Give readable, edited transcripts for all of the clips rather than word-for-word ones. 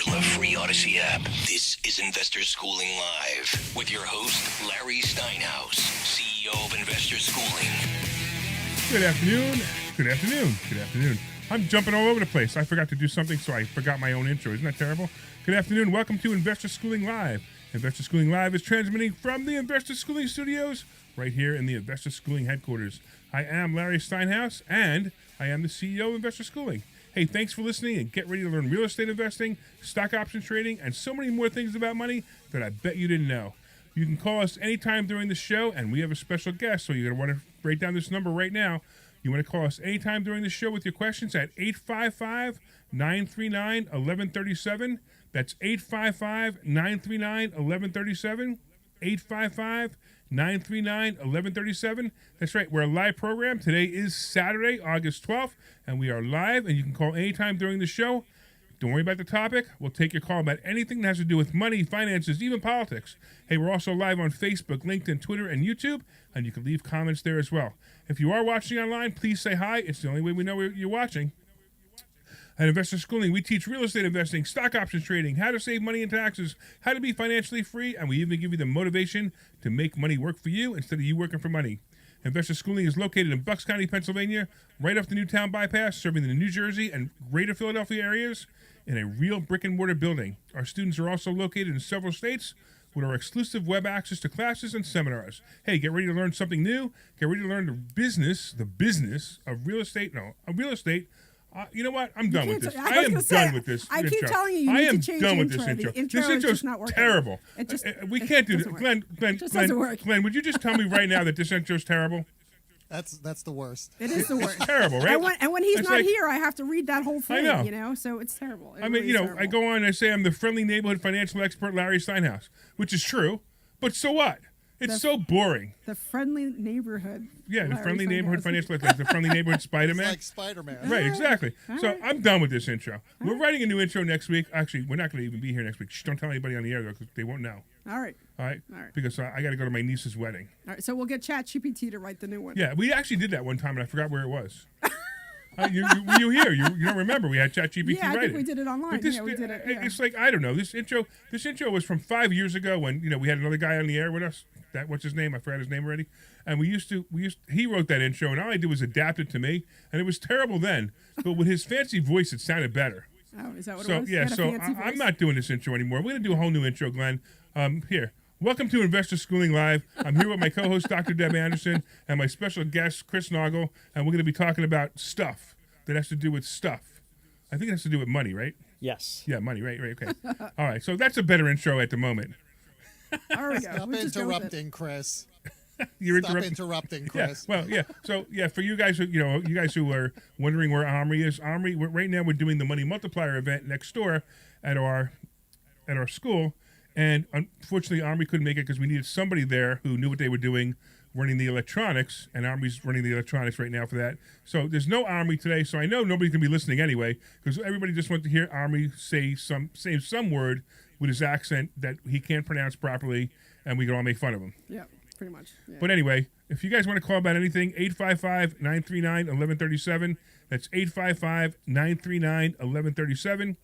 or the free Odyssey app. This is Investor Schooling Live with your host, Larry Steinhaus, CEO of Investor Schooling. Good afternoon. Good afternoon. Good afternoon. I'm jumping all over the place. I forgot to do something, so I forgot my own intro. Isn't that terrible? Good afternoon. Welcome to Investor Schooling Live. Investor Schooling Live is transmitting from the Investor Schooling Studios right here in the Investor Schooling headquarters. I am Larry Steinhaus, and I am the CEO of Investor Schooling. Hey, thanks for listening, and get ready to learn real estate investing, stock option trading, and so many more things about money that I bet you didn't know. You can call us anytime during the show, and we have a special guest, so you're going to want to write down this number right now. You want to call us anytime during the show with your questions at 855-939-1137. That's 855-939-1137. 855-939-1137. That's right. We're a live program. Today is Saturday, August 12th, and we are live, and you can call anytime during the show. Don't worry about the topic. We'll take your call about anything that has to do with money, finances, even politics. Hey, we're also live on Facebook, LinkedIn, Twitter, and YouTube, and you can leave comments there as well. If you are watching online, please say hi. It's the only way we know you're watching. At Investor Schooling, we teach real estate investing, stock options trading, how to save money and taxes, how to be financially free, and we even give you the motivation to make money work for you instead of you working for money. Investor Schooling is located in Bucks County, Pennsylvania, right off the Newtown Bypass, serving the New Jersey and greater Philadelphia areas in a real brick-and-mortar building. Our students are also located in several states with our exclusive web access to classes and seminars. Hey, get ready to learn something new. Get ready to learn the business of real estate. You know what? I'm done with this. I am done with this intro. I keep telling you, I am done with this intro. This intro's terrible. We can't do this. Glenn, Glenn, would you just tell me right now that this intro's terrible? That's the worst. It is the worst. It's terrible, right? And when he's not here, I have to read that whole thing. I know. So it's terrible. I go on and I say I'm the friendly neighborhood financial expert, Larry Steinhaus, which is true, but so what? It's so boring. The friendly neighborhood. Yeah, the friendly neighborhood financial expert, the friendly neighborhood Spider-Man. It's like Spider-Man. Right, exactly. So right. I'm done with this intro. We're writing a new intro next week. Actually, we're not going to even be here next week. Shh, don't tell anybody on the air, though, because they won't know. All right. Because I got to go to my niece's wedding. All right, so we'll get ChatGPT to write the new one. Yeah, we actually did that one time, and I forgot where it was. You here? You don't remember? We had ChatGPT Yeah, I write think it. we did it online. But this, we did it. Yeah. It's like, I don't know. This intro was from 5 years ago when we had another guy on the air with us. What's his name? I forgot his name already. And he wrote that intro, and all I did was adapt it to me, and it was terrible then. But with his fancy voice, it sounded better. Oh, is that what So it was? yeah, so I'm not doing this intro anymore. We're going to do a whole new intro, Glenn. Here. Welcome to Investor Schooling Live. I'm here with my co-host, Dr. Deb Anderson, and my special guest, Chris Noggle, and we're going to be talking about stuff that has to do with stuff. I think it has to do with money, right? Yes. Yeah, money, right, okay. All right, so that's a better intro at the moment. There we go. Stop interrupting, Chris. Stop interrupting, Chris. Yeah, well, yeah. So, yeah, for you guys who are wondering where Omri is, right now we're doing the Money Multiplier event next door at our school. And unfortunately, Omri couldn't make it because we needed somebody there who knew what they were doing, running the electronics, and Omri's running the electronics right now for that. So there's no Omri today, so I know nobody's going to be listening anyway because everybody just wants to hear Omri say some word with his accent that he can't pronounce properly, and we can all make fun of him. Yeah, pretty much. Yeah. But anyway, if you guys want to call about anything, 855-939-1137. That's 855-939-1137.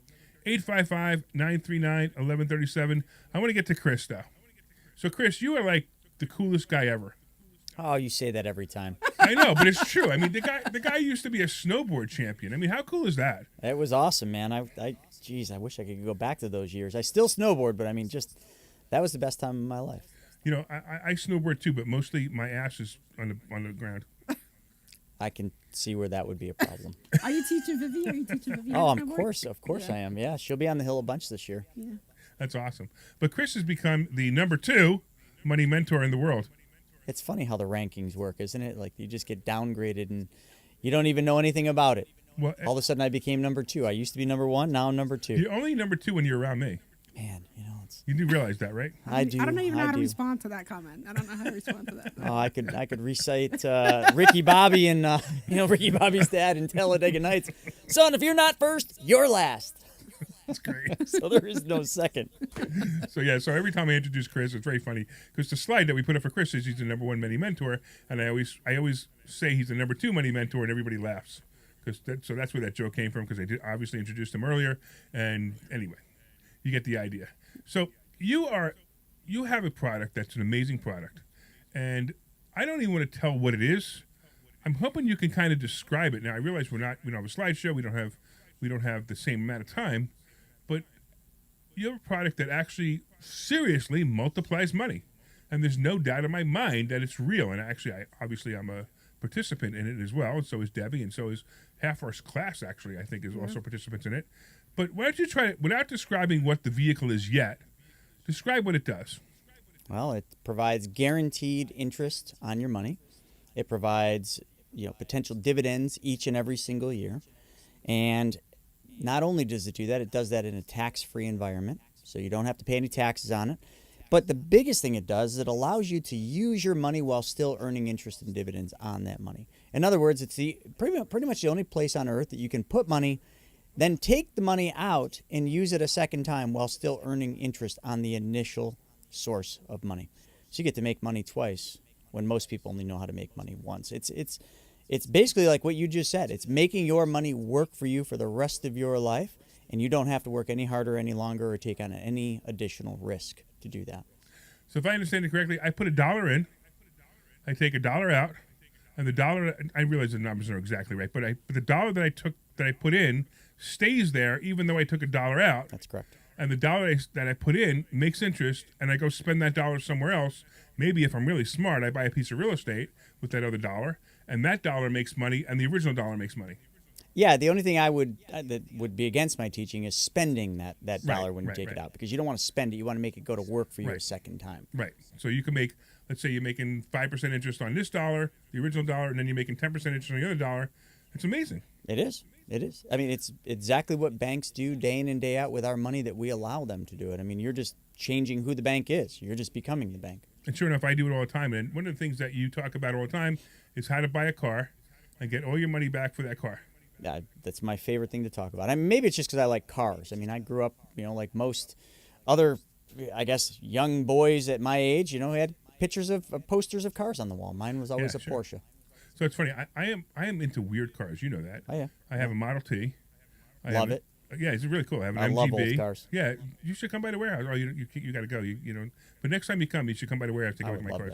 855-939-1137. I want to get to Chris, though. So, Chris, you are like the coolest guy ever. Oh, you say that every time. I know, but it's true. I mean, the guy used to be a snowboard champion. I mean, how cool is that? It was awesome, man. I wish I could go back to those years. I still snowboard, but I mean, that was the best time of my life. I snowboard too, but mostly my ass is on the ground. I can see where that would be a problem. Are you teaching Vivi? Oh, of course I am. Yeah, she'll be on the hill a bunch this year. Yeah. That's awesome. But Chris has become the number 2 money mentor in the world. It's funny how the rankings work, isn't it? Like you just get downgraded and you don't even know anything about it. Well, all of a sudden I became number 2. I used to be number 1, now I'm number 2. You're only number 2 when you're around me. Man, you do realize that, right? I do. I don't even know how to respond to that comment. I don't know how to respond to that. Oh, I could recite Ricky Bobby and Ricky Bobby's dad in Talladega Nights. Son, if you're not first, you're last. That's great. So there is no second. So every time I introduce Chris, it's very funny because the slide that we put up for Chris is he's the number 1 money mentor, and I always say he's the number 2 money mentor, and everybody laughs. So that's where that joke came from because I did obviously introduced him earlier. And anyway, You get the idea. So you have a product that's an amazing product, and I don't even want to tell what it is. I'm hoping you can kind of describe it. Now I realize we don't have a slideshow. We don't have the same amount of time, but you have a product that actually seriously multiplies money, and there's no doubt in my mind that it's real. And actually, I'm a participant in it as well, and so is Debbie, and so is half our class. Actually, I think is also participants in it. But why don't you try it without describing what the vehicle is yet? Describe what it does. Well, it provides guaranteed interest on your money. It provides potential dividends each and every single year, and not only does it do that, it does that in a tax-free environment, so you don't have to pay any taxes on it. But the biggest thing it does is it allows you to use your money while still earning interest and dividends on that money. In other words, it's pretty much the only place on earth that you can put money, then take the money out and use it a second time while still earning interest on the initial source of money. So you get to make money twice when most people only know how to make money once. It's basically like what you just said. It's making your money work for you for the rest of your life, and you don't have to work any harder any longer or take on any additional risk to do that. So if I understand it correctly, I put $1 in, I take $1 out, and the dollar, I realize the numbers are exactly right, but the dollar that I put in stays there even though I took $1 out. That's correct. And the dollar that I put in makes interest, and I go spend that dollar somewhere else. Maybe if I'm really smart, I buy a piece of real estate with that other dollar, and that dollar makes money, and the original dollar makes money. Yeah, the only thing that would be against my teaching is spending that dollar when you take it out, because you don't want to spend it. You want to make it go to work for you a second time. Right. So you can make, let's say you're making 5% interest on this dollar, the original dollar, and then you're making 10% interest on the other dollar. It's amazing. It is. It is. I mean, it's exactly what banks do day in and day out with our money that we allow them to do it. I mean, you're just changing who the bank is. You're just becoming the bank. And sure enough, I do it all the time. And one of the things that you talk about all the time is how to buy a car and get all your money back for that car. Yeah, that's my favorite thing to talk about. I mean, maybe it's just because I like cars. I mean, I grew up, like most other, I guess, young boys at my age, had pictures of posters of cars on the wall. Mine was always a Porsche. So it's funny. I am into weird cars. You know that. Oh, yeah. I have a Model T. Love it. Yeah, it's really cool. I have an I MGB. love old cars. Yeah, you should come by the warehouse. Oh, you got to go. But next time you come, you should come by the warehouse to take a look at my cars.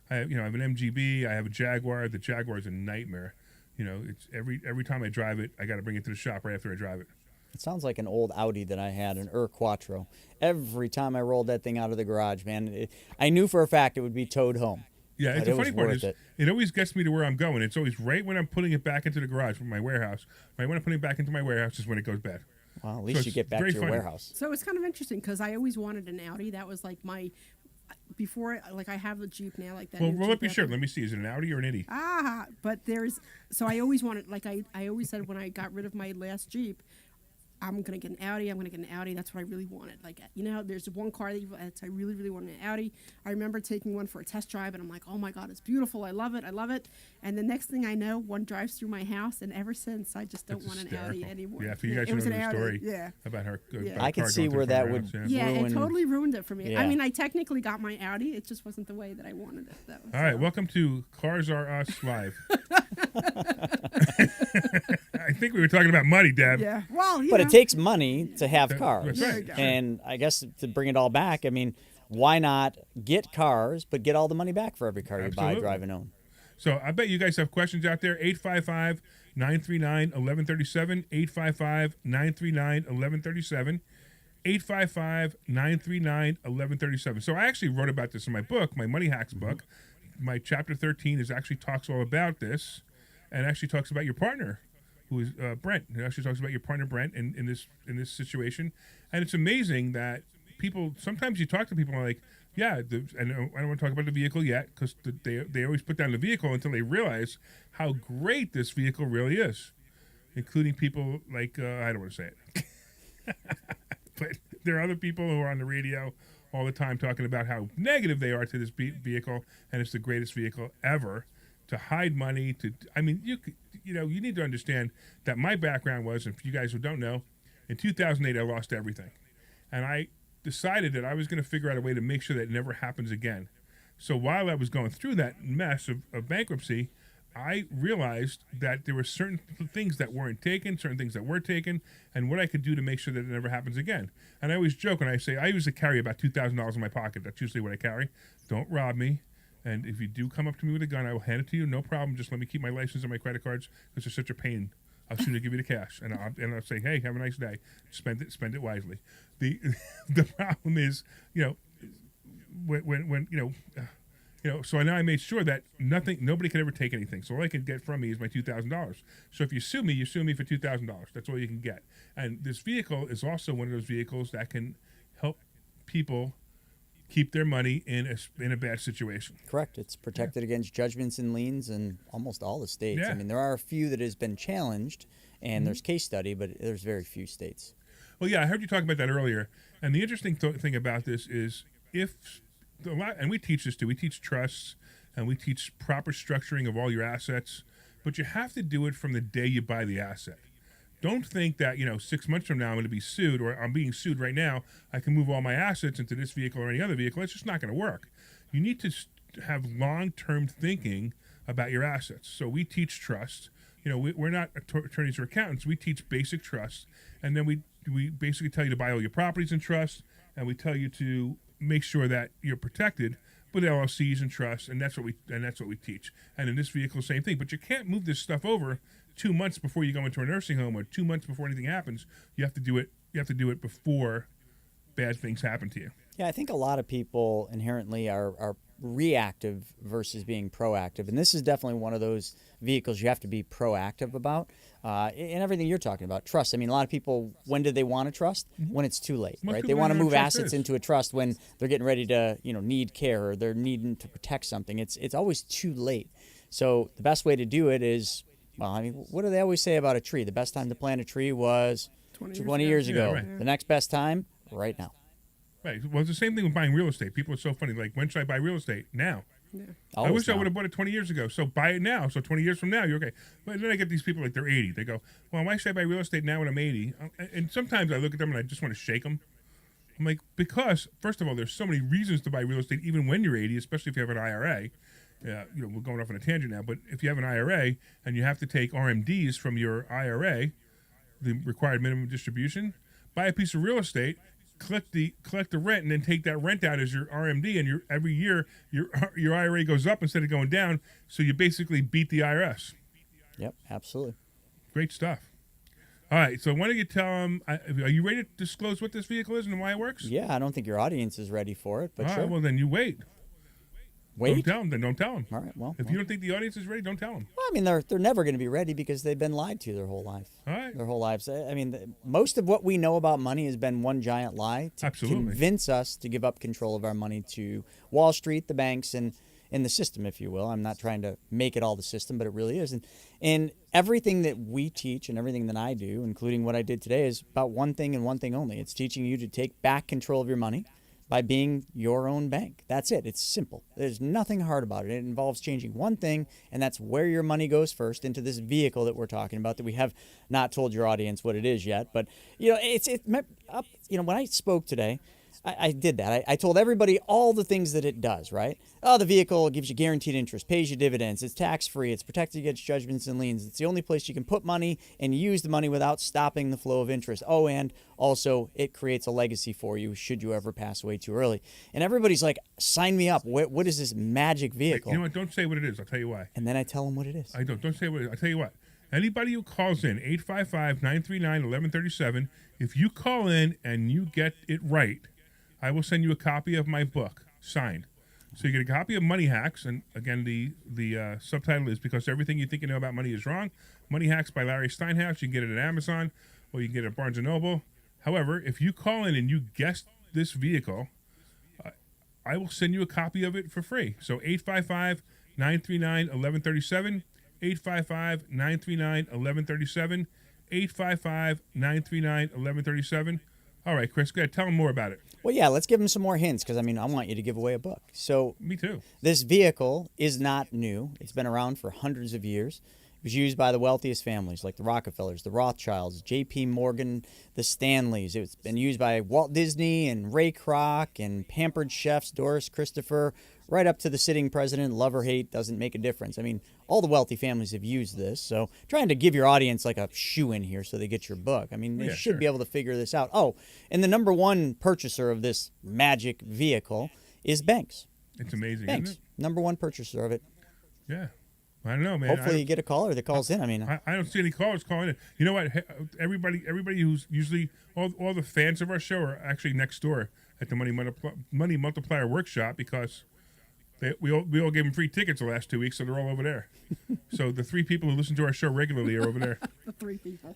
I have an MGB. I have a Jaguar. The Jaguar is a nightmare. It's every time I drive it, I got to bring it to the shop right after I drive it. It sounds like an old Audi that I had, an Quattro. Every time I rolled that thing out of the garage, man, I knew for a fact it would be towed home. Yeah, it's a funny part is it always gets me to where I'm going. It's always right when I'm putting it back into the garage from my warehouse. Right when I'm putting it back into my warehouse is when it goes bad. Well, at least you get back to your warehouse. So it's kind of interesting because I always wanted an Audi. That was like before, I have a Jeep now, like that. Well, roll up your shirt. Let me see. Is it an Audi or an Itty? But so I always wanted, I always said when I got rid of my last Jeep, I'm going to get an Audi. I'm going to get an Audi. That's what I really wanted. There's one car that I really, really wanted, an Audi. I remember taking one for a test drive, and I'm like, oh, my God, it's beautiful. I love it. I love it. And the next thing I know, one drives through my house, and ever since, I just don't want an Audi anymore. Yeah, for you guys who know the story about her. I can see where that would ruin. Yeah, it totally ruined it for me. Yeah. I mean, I technically got my Audi. It just wasn't the way that I wanted it, though. All right, welcome to Cars Are Us Live. I think we were talking about money, Deb. Yeah, well, but it takes money to have cars. That's right. And I guess to bring it all back, I mean, why not get cars, but get all the money back for every car you buy, drive, and own? So I bet you guys have questions out there. 855-939-1137. 855-939-1137. 855-939-1137. So I actually wrote about this in my book, my Money Hacks book. My chapter 13 actually talks all about this, and actually talks about your partner, who is Brent. It actually talks about your partner Brent in this situation, and it's amazing that people. Sometimes you talk to people and like, yeah, and I don't want to talk about the vehicle yet because they always put down the vehicle until they realize how great this vehicle really is, including people like I don't want to say it, but there are other people who are on the radio all the time talking about how negative they are to this vehicle, and it's the greatest vehicle ever. To hide money, you need to understand that my background was, and for you guys who don't know, in 2008 I lost everything, and I decided that I was going to figure out a way to make sure that it never happens again. So while I was going through that mess of bankruptcy, I realized that there were certain things that weren't taken, certain things that were taken, and what I could do to make sure that it never happens again. And I always joke and I say I usually carry about $2,000 in my pocket. That's usually what I carry. Don't rob me. And if you do come up to me with a gun, I will hand it to you. No problem. Just let me keep my license and my credit cards because they're such a pain. I'll sooner give you the cash, and I'll say, hey, have a nice day. Spend it wisely. The the problem is, when so now I made sure that nobody could ever take anything. So all I can get from me is my $2,000. So if you sue me for $2,000. That's all you can get. And this vehicle is also one of those vehicles that can help people keep their money in a bad situation. Correct. It's protected against judgments and liens in almost all the states. Yeah. I mean, there are a few that has been challenged, and there's case study, but there's very few states. Well, yeah, I heard you talk about that earlier. And the interesting thing about this is and we teach this too. We teach trusts, and we teach proper structuring of all your assets. But you have to do it from the day you buy the asset. Don't think that 6 months from now I'm going to be sued, or I'm being sued right now. I can move all my assets into this vehicle or any other vehicle. It's just not going to work. You need to have long-term thinking about your assets. So we teach trust. We're not attorneys or accountants. We teach basic trust, and then we basically tell you to buy all your properties in trust, and we tell you to make sure that you're protected with LLCs and trusts, and that's what we teach. And in this vehicle, same thing. But you can't move this stuff over 2 months before you go into a nursing home, or 2 months before anything happens. You have to do it. You have to do it before bad things happen to you. Yeah, I think a lot of people inherently are reactive versus being proactive. And this is definitely one of those vehicles you have to be proactive about. And everything you're talking about, trust. I mean, a lot of people, when do they want to trust? When it's too late, Most right? people They want to don't know move what trust assets is. into a trust when they're getting ready to, need care, or they're needing to protect something. It's always too late. So the best way to do it is, well, I mean, what do they always say about a tree? The best time to plant a tree was 20 years ago. Yeah, right. The next best time, right now. Right. Well, it's the same thing with buying real estate. People are so funny. Like, when should I buy real estate? Now. I Always wish I now. would have bought it 20 years ago. So buy it now. So 20 years from now, you're okay. But then I get these people like they're 80. They go, well, why should I buy real estate now when I'm 80? And sometimes I look at them and I just want to shake them. I'm like, because, first of all, there's so many reasons to buy real estate even when you're 80, especially if you have an IRA. We're going off on a tangent now, but if you have an IRA and you have to take RMDs from your IRA, the required minimum distribution, buy a piece of real estate, collect the rent, and then take that rent out as your RMD, and every year your IRA goes up instead of going down, so you basically beat the IRS. Yep, absolutely. Great stuff. All right, so why don't you tell them, are you ready to disclose what this vehicle is and why it works? Yeah, I don't think your audience is ready for it, but All sure. right, well, then you wait. Wait. Don't tell them. All right, well. If you don't think the audience is ready, don't tell them. Well, I mean, they're never going to be ready because they've been lied to their whole life. All right. Their whole lives. I mean, most of what we know about money has been one giant lie to Absolutely. convince us to give up control of our money to Wall Street, the banks, and the system, if you will. I'm not trying to make it all the system, but it really is. And everything that we teach and everything that I do, including what I did today, is about one thing and one thing only. It's teaching you to take back control of your money by being your own bank. That's it. It's simple. There's nothing hard about it. It involves changing one thing, and that's where your money goes first, into this vehicle that we're talking about that we have not told your audience what it is yet. But, when I spoke today, I did that. I told everybody all the things that it does, right? Oh, the vehicle gives you guaranteed interest, pays you dividends, it's tax-free, it's protected against judgments and liens. It's the only place you can put money and use the money without stopping the flow of interest. Oh, and also it creates a legacy for you should you ever pass away too early. And everybody's like, sign me up. What is this magic vehicle? You know what? Don't say what it is. I'll tell you why. And then I tell them what it is. I don't. Don't say what it is. I'll tell you what. Anybody who calls in, 855-939-1137, if you call in and you get it right, I will send you a copy of my book, signed. So you get a copy of Money Hacks, and again, the subtitle is Because Everything You Think You Know About Money Is Wrong. Money Hacks by Larry Steinhaus. You can get it at Amazon, or you can get it at Barnes & Noble. However, if you call in and you guess this vehicle, I will send you a copy of it for free. So 855-939-1137, 855-939-1137, 855-939-1137. All right, Chris, go ahead. Tell them more about it. Well, yeah, let's give them some more hints because, I want you to give away a book. So Me too. this vehicle is not new. It's been around for hundreds of years. It was used by the wealthiest families like the Rockefellers, the Rothschilds, J.P. Morgan, the Stanleys. It's been used by Walt Disney and Ray Kroc and pampered chefs Doris Christopher, right up to the sitting president. Love or hate, doesn't make a difference. I mean, all the wealthy families have used this. So trying to give your audience like a shoe in here so they get your book. I mean, they Yeah, should sure. be able to figure this out. Oh, and the number one purchaser of this magic vehicle is banks. It's amazing, Banks, isn't number one purchaser of it. it? Yeah. I don't know, man. Hopefully you get a caller that calls in. I mean, I don't see any callers calling in. You know what? Everybody who's usually all the fans of our show are actually next door at the Money Multiplier Workshop because we all gave them free tickets the last 2 weeks, so they're all over there. So the 3 people who listen to our show regularly are over there. The 3 people.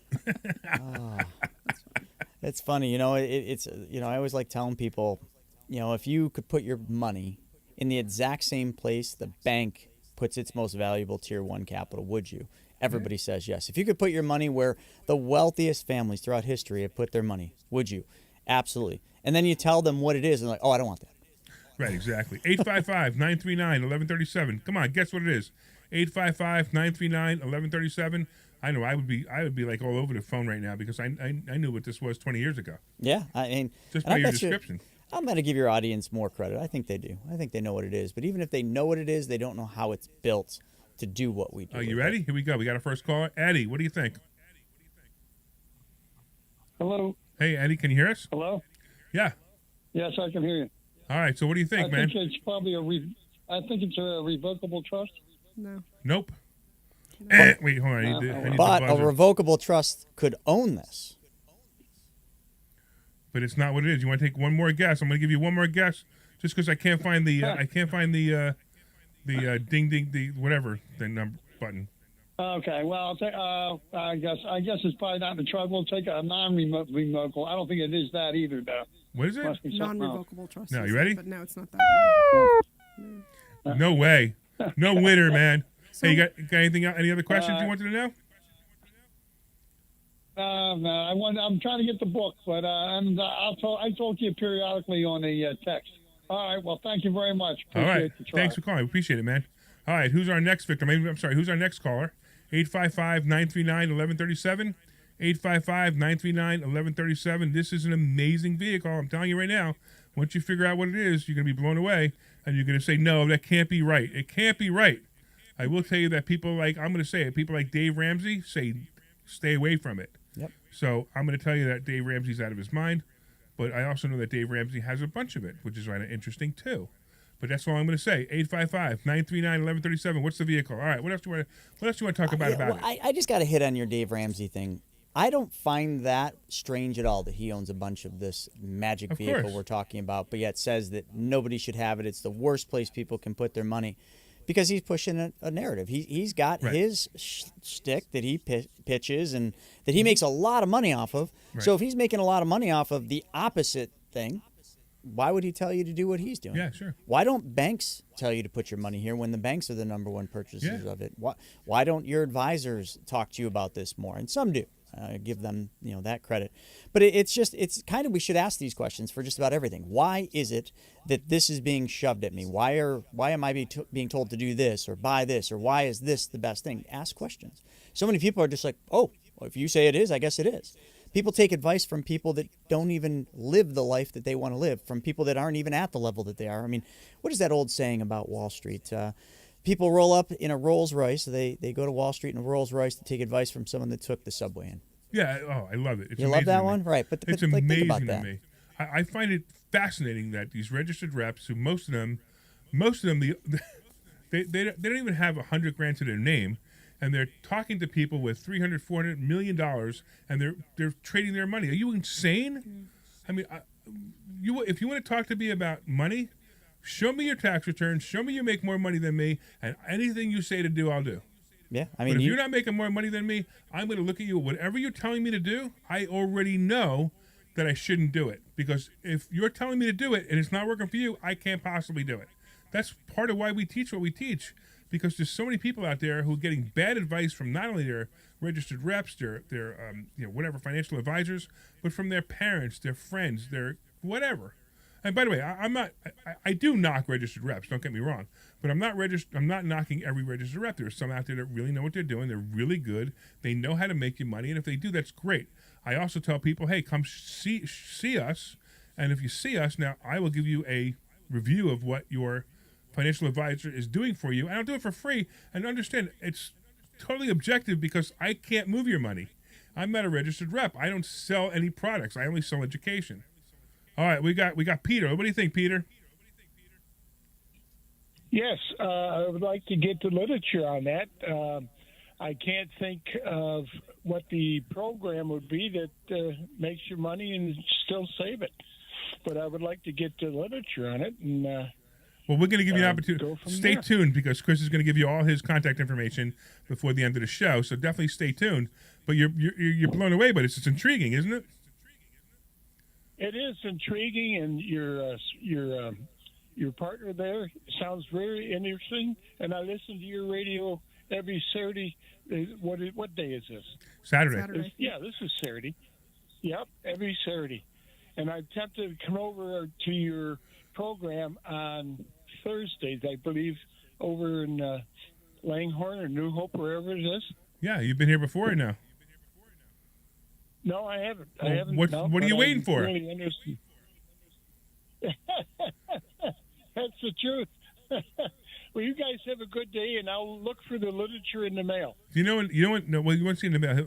it's funny. You know, it's I always like telling people, if you could put your money in the exact same place the bank puts its most valuable Tier 1 capital, would you? Everybody says yes. If you could put your money where the wealthiest families throughout history have put their money, would you? Absolutely. And then you tell them what it is, and they're like, oh, I don't want that. Right, exactly. 855-939-1137. Come on, guess what it is. 855-939-1137. I know I would be like all over the phone right now because I knew what this was 20 years ago. Yeah, I mean, Just and by I your bet you- description. I'm going to give your audience more credit. I think they do. I think they know what it is. But even if they know what it is, they don't know how it's built to do what we do. Are you with ready? it. Here we go. We got our first caller. Eddie, what do you think? Hello? Hey, Eddie, can you hear us? Hello? Yeah. Yes, I can hear you. All right, so what do you think, I man? think it's probably I think it's a revocable trust. No. Nope. Wait, hold on. I need the But a buzzer. revocable trust could own this. But it's not what it is. You want to take one more guess? I'm going to give you one more guess, just because I can't find the ding ding the whatever the number button. Okay, well, I'll take, I guess it's probably not in the trust. We'll take a non-revocable. I don't think it is that either, though. What is it? Must be something else. Non-revocable trust. No, you ready? But no, it's not that. No way. No winner, man. So- Hey, you got anything? Any other questions you wanted to know? No, I'm trying to get the book, but I talk to you periodically on the text. All right, well, thank you very much. All right. Appreciate the try. Thanks for calling. We appreciate it, man. All right. Who's our next victim? I'm sorry. Who's our next caller? 855-939-1137. 855-939-1137. This is an amazing vehicle. I'm telling you right now. Once you figure out what it is, you're going to be blown away, and you're going to say, no, that can't be right. It can't be right. I will tell you that people like people like Dave Ramsey say stay away from it. Yep. So I'm going to tell you that Dave Ramsey's out of his mind, but I also know that Dave Ramsey has a bunch of it, which is kind of interesting too. But that's all I'm going to say. 855-939-1137. What's the vehicle? All right. What else do you want to talk about Yeah, it? I just got to hit on your Dave Ramsey thing. I don't find that strange at all that he owns a bunch of this magic Of vehicle course. we're talking about, but yet says that nobody should have it. It's the worst place people can put their money because he's pushing a narrative. He's got Right. his shtick that he pitches and that he makes a lot of money off of. Right. So if he's making a lot of money off of the opposite thing, why would he tell you to do what he's doing? Yeah, sure. Why don't banks tell you to put your money here when the banks are the number one purchasers Yeah. of it? Why don't your advisors talk to you about this more? And some do. Give them that credit. But it's kind of, we should ask these questions for just about everything. Why is it that this is being shoved at me? Why am I being told to do this or buy this, or why is this the best thing? Ask questions. So many people are just like, oh, well, if you say it is, I guess it is. People take advice from people that don't even live the life that they want to live, from people that aren't even at the level that they are. I mean, what is that old saying about Wall Street? People roll up in a Rolls Royce. They go to Wall Street in a Rolls Royce to take advice from someone that took the subway in. Yeah. Oh, I love it. It's You love amazing that to me. one? Right. But It's like, amazing think about to that. me. I find it fascinating that these registered reps, who most of them, they don't even have $100,000 to their name, and they're talking to people with $300-400 million, and they're trading their money. Are you insane? I mean, if you want to talk to me about money, show me your tax returns, show me you make more money than me, and anything you say to do, I'll do. Yeah, I But mean, if you're not making more money than me, I'm going to look at you. Whatever you're telling me to do, I already know that I shouldn't do it. Because if you're telling me to do it and it's not working for you, I can't possibly do it. That's part of why we teach what we teach. Because there's so many people out there who are getting bad advice from not only their registered reps, their whatever financial advisors, but from their parents, their friends, their whatever. And by the way, I'm not. I do knock registered reps. Don't get me wrong, but I'm not I'm not knocking every registered rep. There's some out there that really know what they're doing. They're really good. They know how to make you money, and if they do, that's great. I also tell people, hey, come see us, and if you see us, now I will give you a review of what your financial advisor is doing for you, and I'll do it for free. And understand, it's totally objective because I can't move your money. I'm not a registered rep. I don't sell any products. I only sell education. All right, we got Peter. What do you think, Peter? Yes, I would like to get the literature on that. I can't think of what the program would be that makes your money and still save it. But I would like to get the literature on it. And well, we're going to give you an opportunity. Stay there. tuned because Chris is going to give you all his contact information before the end of the show. So definitely stay tuned. But you're blown away, but it's intriguing, isn't it? It is intriguing, and your partner there sounds very interesting. And I listen to your radio every Saturday. What day is this? Saturday. Yeah, this is Saturday. Yep, every Saturday. And I'm tempted to come over to your program on Thursdays, I believe, over in Langhorne or New Hope, wherever it is. Yeah, you've been here before or no? No, I haven't. Well, what are you waiting for? Really interested. That's the truth. Well, you guys have a good day, and I'll look for the literature in the mail. You know what? No, well, you won't see in the mail.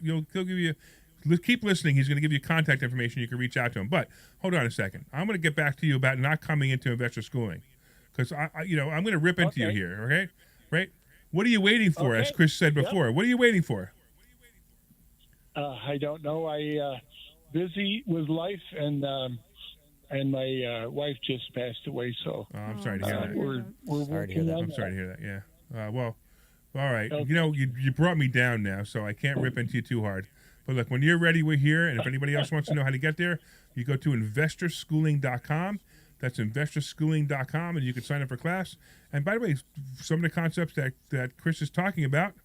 He'll give you. Keep listening. He's going to give you contact information. You can reach out to him. But hold on a second. I'm going to get back to you about not coming into investor schooling, because I'm going to rip into you here. Okay, right? What are you waiting for? As Chris said before, What are you waiting for? I don't know. I busy with life, and my wife just passed away. So I'm sorry to hear that. We're Sorry to hear that. I'm sorry to hear that. Yeah. Well, all right. Okay. You brought me down now, so I can't rip into you too hard. But look, when you're ready, we're here. And if anybody else wants to know how to get there, you go to investorschooling.com. That's investorschooling.com, and you can sign up for class. And by the way, some of the concepts that Chris is talking about,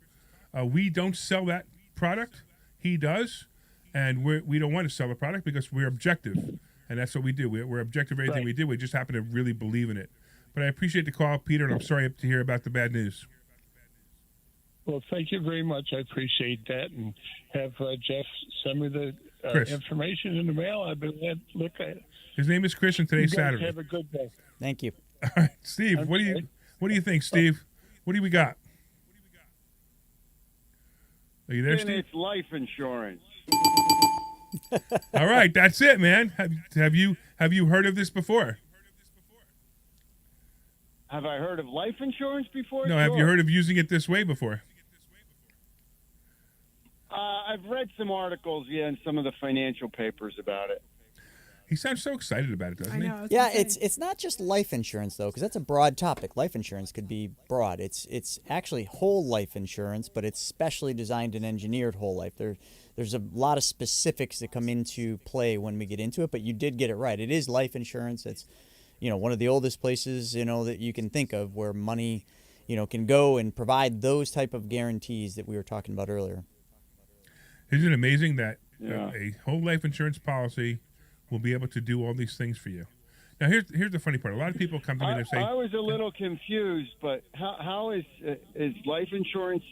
we don't sell that product. He does, and we don't want to sell the product because we're objective, and that's what we do. We're objective in everything we do. We just happen to really believe in it. But I appreciate the call, Peter, and I'm sorry to hear about the bad news. Well, thank you very much. I appreciate that, and have Jeff send me the information in the mail. I've been glad to look at it. His name is Chris, and today's Saturday. Have a good day. Thank you. All right, Steve. What do you think, Steve? What do we got? Are you there, Steve? It's life insurance. All right, that's it, man. Have you heard of this before? Have I heard of life insurance before? No, Sure. have you heard of using it this way before? I've read some articles, in some of the financial papers about it. He sounds so excited about it, doesn't he? I know. Yeah, it's not just life insurance though, because that's a broad topic. Life insurance could be broad. It's actually whole life insurance, but it's specially designed and engineered whole life. There's a lot of specifics that come into play when we get into it, but you did get it right. It is life insurance. It's one of the oldest places that you can think of where money can go and provide those type of guarantees that we were talking about earlier. Isn't it amazing that a whole life insurance policy will be able to do all these things for you? Now, here's the funny part. A lot of people come to me and say, I was a little confused, but how is life insurance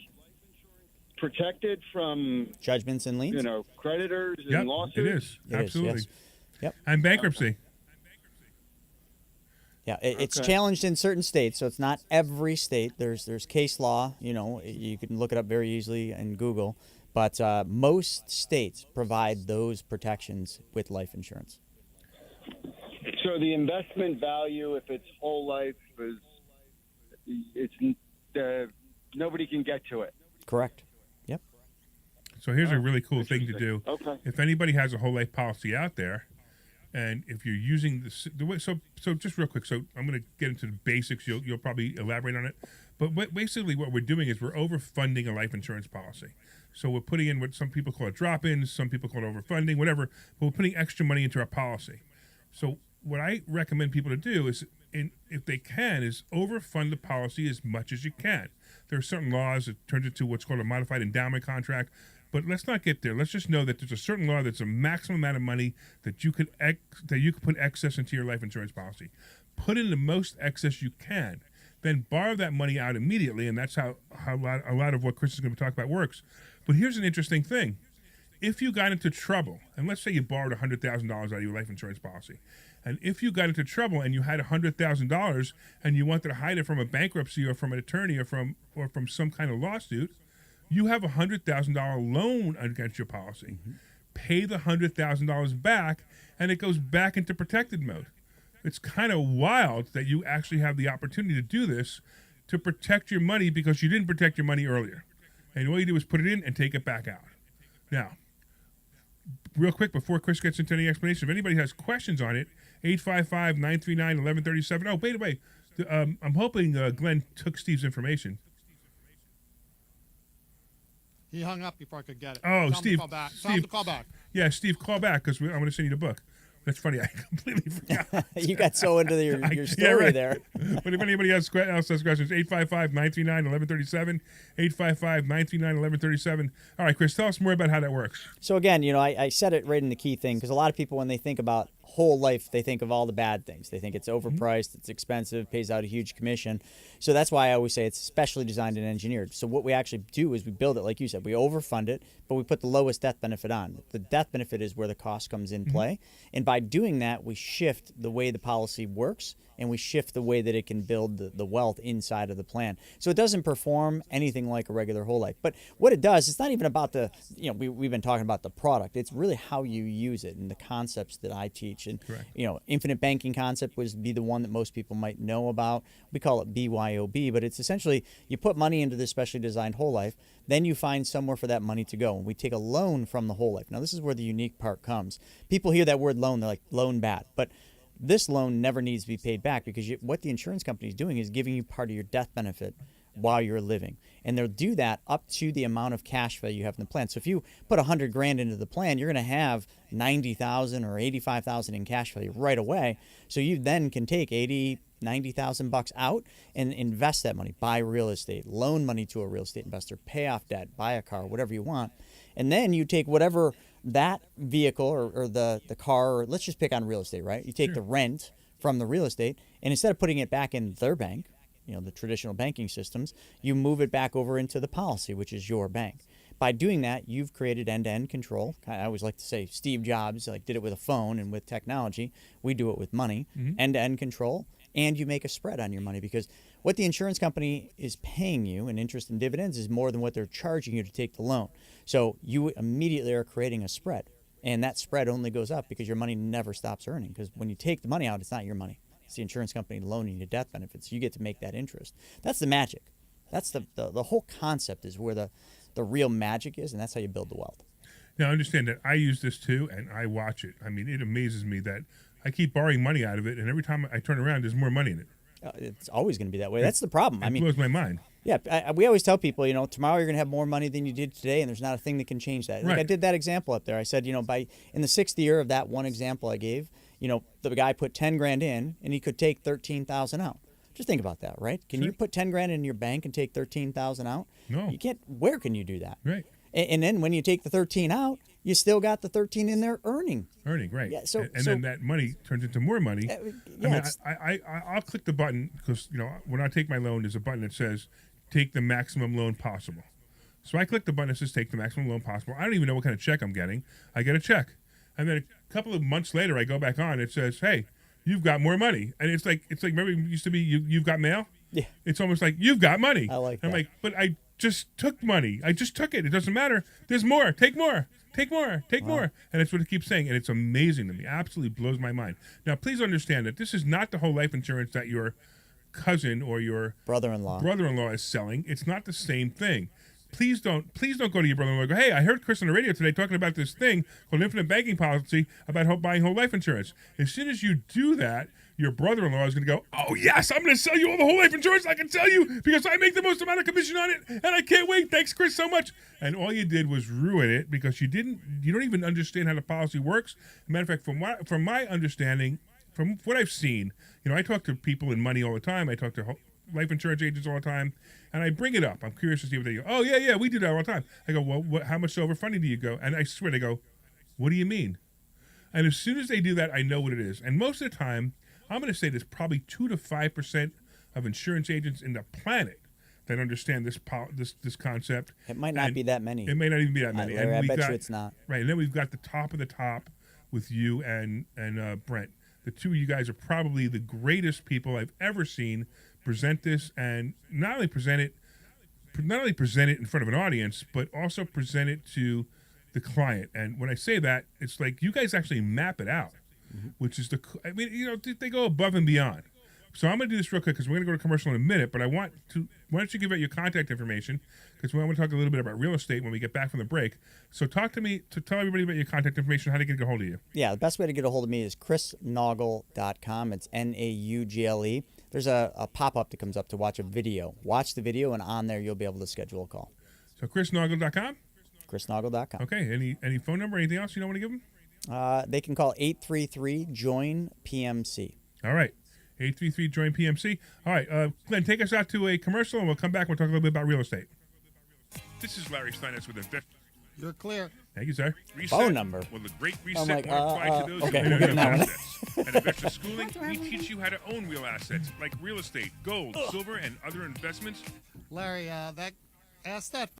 protected from judgments and liens? Creditors and Yep, lawsuits? it is. Absolutely. Yes. Yep. And bankruptcy. Yeah, it's challenged in certain states, so it's not every state. There's case law. You can look it up very easily in Google. But most states provide those protections with life insurance. So the investment value, if it's whole life, nobody can get to it. Correct. Yep. So here's a really cool thing to do. Okay. If anybody has a whole life policy out there, and if you're using the way, so just real quick, so I'm going to get into the basics. You'll probably elaborate on it. But basically what we're doing is we're overfunding a life insurance policy. So we're putting in what some people call drop-ins, some people call it overfunding, whatever, but we're putting extra money into our policy. So what I recommend people to do is, if they can, is overfund the policy as much as you can. There are certain laws that turns into what's called a modified endowment contract, But let's not get there. Let's just know that there's a certain law that's a maximum amount of money that you could put excess into your life insurance policy. Put in the most excess you can. Then borrow that money out immediately, and that's how a lot of what Chris is going to talk about works. But here's an interesting thing. If you got into trouble, and let's say you borrowed $100,000 out of your life insurance policy, and if you got into trouble and you had $100,000 and you wanted to hide it from a bankruptcy or from an attorney or from some kind of lawsuit, you have a $100,000 loan against your policy. Mm-hmm. Pay the $100,000 back, and it goes back into protected mode. It's kind of wild that you actually have the opportunity to do this to protect your money because you didn't protect your money earlier. And all you do is put it in and take it back out. Now, real quick, before Chris gets into any explanation, if anybody has questions on it, 855-939-1137. Oh, by the way, I'm hoping Glenn took Steve's information. He hung up before I could get it. Oh, Tell Steve. him to call back. Tell him to call back. Yeah, Steve, call back because I'm going to send you the book. That's funny. I completely forgot. You got so into your story there. But if anybody else has questions, 855-939-1137, 855-939-1137. All right, Chris, tell us more about how that works. So again, I said it right in the key thing because a lot of people, when they think about whole life, they think of all the bad things. They think it's overpriced, it's expensive, pays out a huge commission. So that's why I always say it's specially designed and engineered. So what we actually do is we build it, like you said, we overfund it, but we put the lowest death benefit on. The death benefit is where the cost comes in play. And by doing that, we shift the way the policy works and we shift the way that it can build the wealth inside of the plan. So it doesn't perform anything like a regular whole life. But what it does, it's not even about we've been talking about the product. It's really how you use it and the concepts that I teach. And, infinite banking concept would be the one that most people might know about. We call it BYOB, but it's essentially you put money into this specially designed whole life, then you find somewhere for that money to go. And we take a loan from the whole life. Now, this is where the unique part comes. People hear that word loan, they're like, loan bad. But this loan never needs to be paid back because what the insurance company is doing is giving you part of your death benefit while you're living. And they'll do that up to the amount of cash value you have in the plan. So if you put $100,000 into the plan, you're going to have $90,000 or $85,000 in cash value right away. So you then can take $90,000 out and invest that money, buy real estate, loan money to a real estate investor, pay off debt, buy a car, whatever you want. And then you take whatever that vehicle or the car, or let's just pick on real estate, right? You take the rent from the real estate, and instead of putting it back in their bank, the traditional banking systems, you move it back over into the policy, which is your bank. By doing that, you've created end-to-end control. I always like to say Steve Jobs did it with a phone and with technology. We do it with money, end-to-end control, and you make a spread on your money because what the insurance company is paying you in interest and dividends is more than what they're charging you to take the loan. So you immediately are creating a spread, and that spread only goes up because your money never stops earning because when you take the money out, it's not your money. It's the insurance company loaning you death benefits. You get to make that interest. That's the magic. That's the whole concept is where the real magic is, and that's how you build the wealth. Now, understand that I use this too, and I watch it. I mean, it amazes me that I keep borrowing money out of it, and every time I turn around, there's more money in it. It's always going to be that way. That's the problem. It blows my mind. Yeah, we always tell people, tomorrow you're going to have more money than you did today, and there's not a thing that can change that. Like I did that example up there. I said, in the 6th year of that one example I gave, the guy put $10,000 in, and he could take $13,000 out. Just think about that, right? Can you put $10,000 in your bank and take $13,000 out? No. You can't. Where can you do that? Right. And then when you take the 13 out, you still got the 13 in there earning. Right. Yeah, then that money turns into more money. I'll click the button because when I take my loan, there's a button that says take the maximum loan possible. So I click the button that says take the maximum loan possible. I don't even know what kind of check I'm getting. I get a check, and then a couple of months later, I go back on. It says, "Hey, you've got more money," and it's like remember it used to be you've got mail. Yeah. It's almost like you've got money. I like that. I'm like, but I just took money. I just took it. It doesn't matter. There's more. Take more. Take more. Take more. And it's what it keeps saying. And it's amazing to me. Absolutely blows my mind. Now, please understand that this is not the whole life insurance that your cousin or your brother-in-law is selling. It's not the same thing. Please don't go to your brother-in-law and go, hey, I heard Chris on the radio today talking about this thing called infinite banking policy about buying whole life insurance. As soon as you do that, your brother-in-law is going to go, oh, yes, I'm going to sell you all the whole life insurance I can sell you because I make the most amount of commission on it, and I can't wait. Thanks, Chris, so much. And all you did was ruin it because you don't even understand how the policy works. As a matter of fact, from my understanding, from what I've seen, I talk to people in money all the time. I talk to life insurance agents all the time, and I bring it up. I'm curious to see what they go. Oh, yeah, we do that all the time. I go, well, how much overfunding do you go? And I swear, they go, what do you mean? And as soon as they do that, I know what it is. And most of the time, I'm going to say there's probably 2 to 5% of insurance agents in the planet that understand this concept. It might not be that many. It may not even be that many. Larry, I bet you it's not. Right, and then we've got the top of the top with you and Brent. The two of you guys are probably the greatest people I've ever seen present this, and not only present it in front of an audience, but also present it to the client. And when I say that, it's like you guys actually map it out, which is they go above and beyond. So I'm going to do this real quick because we're going to go to commercial in a minute, but why don't you give out your contact information, because we want to talk a little bit about real estate when we get back from the break. So tell everybody about your contact information, how to get a hold of you. Yeah, the best way to get a hold of me is chrisnaugle.com. It's Naugle. There's a pop-up that comes up to watch a video. Watch the video, and on there you'll be able to schedule a call. So chrisnaugle.com? chrisnaugle.com. Okay, any phone number, anything else you don't want to give them? They can call 833-JOIN-PMC. All right. 833 Join PMC. All right, Glenn, take us out to a commercial, and we'll come back. We'll talk a little bit about real estate. This is Larry Steinhaus with Invest. You're clear. Thank you, sir. Reset. Phone number. Well, the great reset I'm like, won't apply to those okay, who we'll don't get have that one. assets. At Investor Schooling, we teach you how to own real assets like real estate, gold, silver, and other investments. Larry, ask that